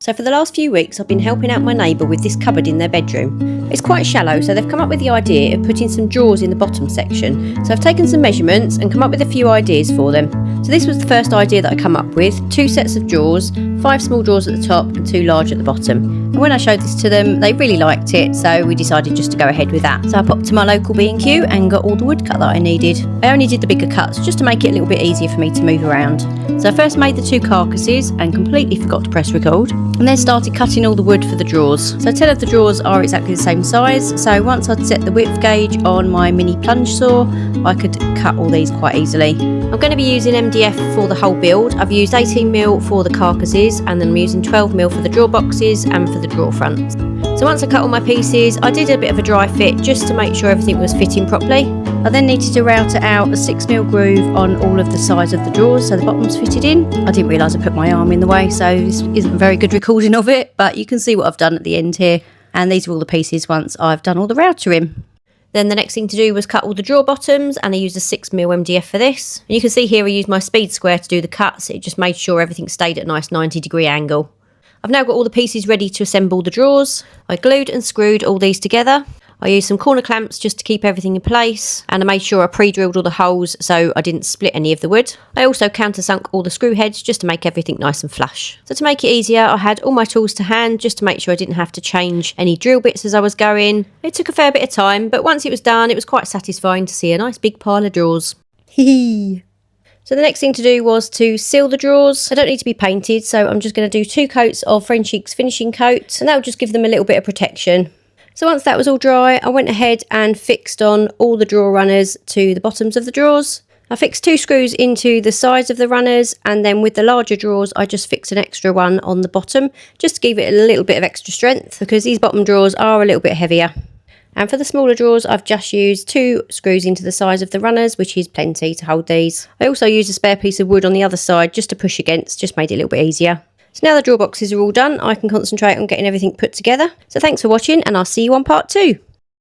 So for the last few weeks I've been helping out my neighbour with this cupboard in their bedroom. It's quite shallow, so they've come up with the idea of putting some drawers in the bottom section. So I've taken some measurements and come up with a few ideas for them. So this was the first idea that I come up with: 2 sets of drawers, 5 small drawers at the top and 2 large at the bottom. And when I showed this to them, they really liked it, so we decided just to go ahead with that. So I popped to my local B&Q and got all the wood cut that I needed. I only did the bigger cuts just to make it a little bit easier for me to move around. So I first made the 2 carcasses and completely forgot to press record, and then started cutting all the wood for the drawers. So 10 of the drawers are exactly the same size, so once I'd set the width gauge on my mini plunge saw, I could cut all these quite easily. I'm going to be using MDF for the whole build. I've used 18mm for the carcasses, and then I'm using 12mm for the drawer boxes and for the drawer fronts. So once I cut all my pieces, I did a bit of a dry fit just to make sure everything was fitting properly. I then needed to route out a 6mm groove on all of the sides of the drawers so the bottom's fitted in. I didn't realise I put my arm in the way, so this isn't a very good recording of it, but you can see what I've done at the end here. And these are all the pieces once I've done all the routering. Then the next thing to do was cut all the drawer bottoms, and I used a 6mm MDF for this. And you can see here I used my speed square to do the cuts. It just made sure everything stayed at a nice 90-degree angle. I've now got all the pieces ready to assemble the drawers. I glued and screwed all these together. I used some corner clamps just to keep everything in place, and I made sure I pre-drilled all the holes so I didn't split any of the wood. I also countersunk all the screw heads just to make everything nice and flush. So to make it easier, I had all my tools to hand just to make sure I didn't have to change any drill bits as I was going. It took a fair bit of time, but once it was done, it was quite satisfying to see a nice big pile of drawers. Hee. So the next thing to do was to seal the drawers. They don't need to be painted, so I'm just going to do 2 coats of French Inks finishing coat, and that will just give them a little bit of protection. So once that was all dry, I went ahead and fixed on all the drawer runners to the bottoms of the drawers. I fixed 2 screws into the sides of the runners, and then with the larger drawers I just fixed an extra one on the bottom just to give it a little bit of extra strength, because these bottom drawers are a little bit heavier. And for the smaller drawers I've just used 2 screws into the sides of the runners, which is plenty to hold these. I also used a spare piece of wood on the other side just to push against, just made it a little bit easier. So now the drawer boxes are all done, I can concentrate on getting everything put together. So thanks for watching, and I'll see you on part 2.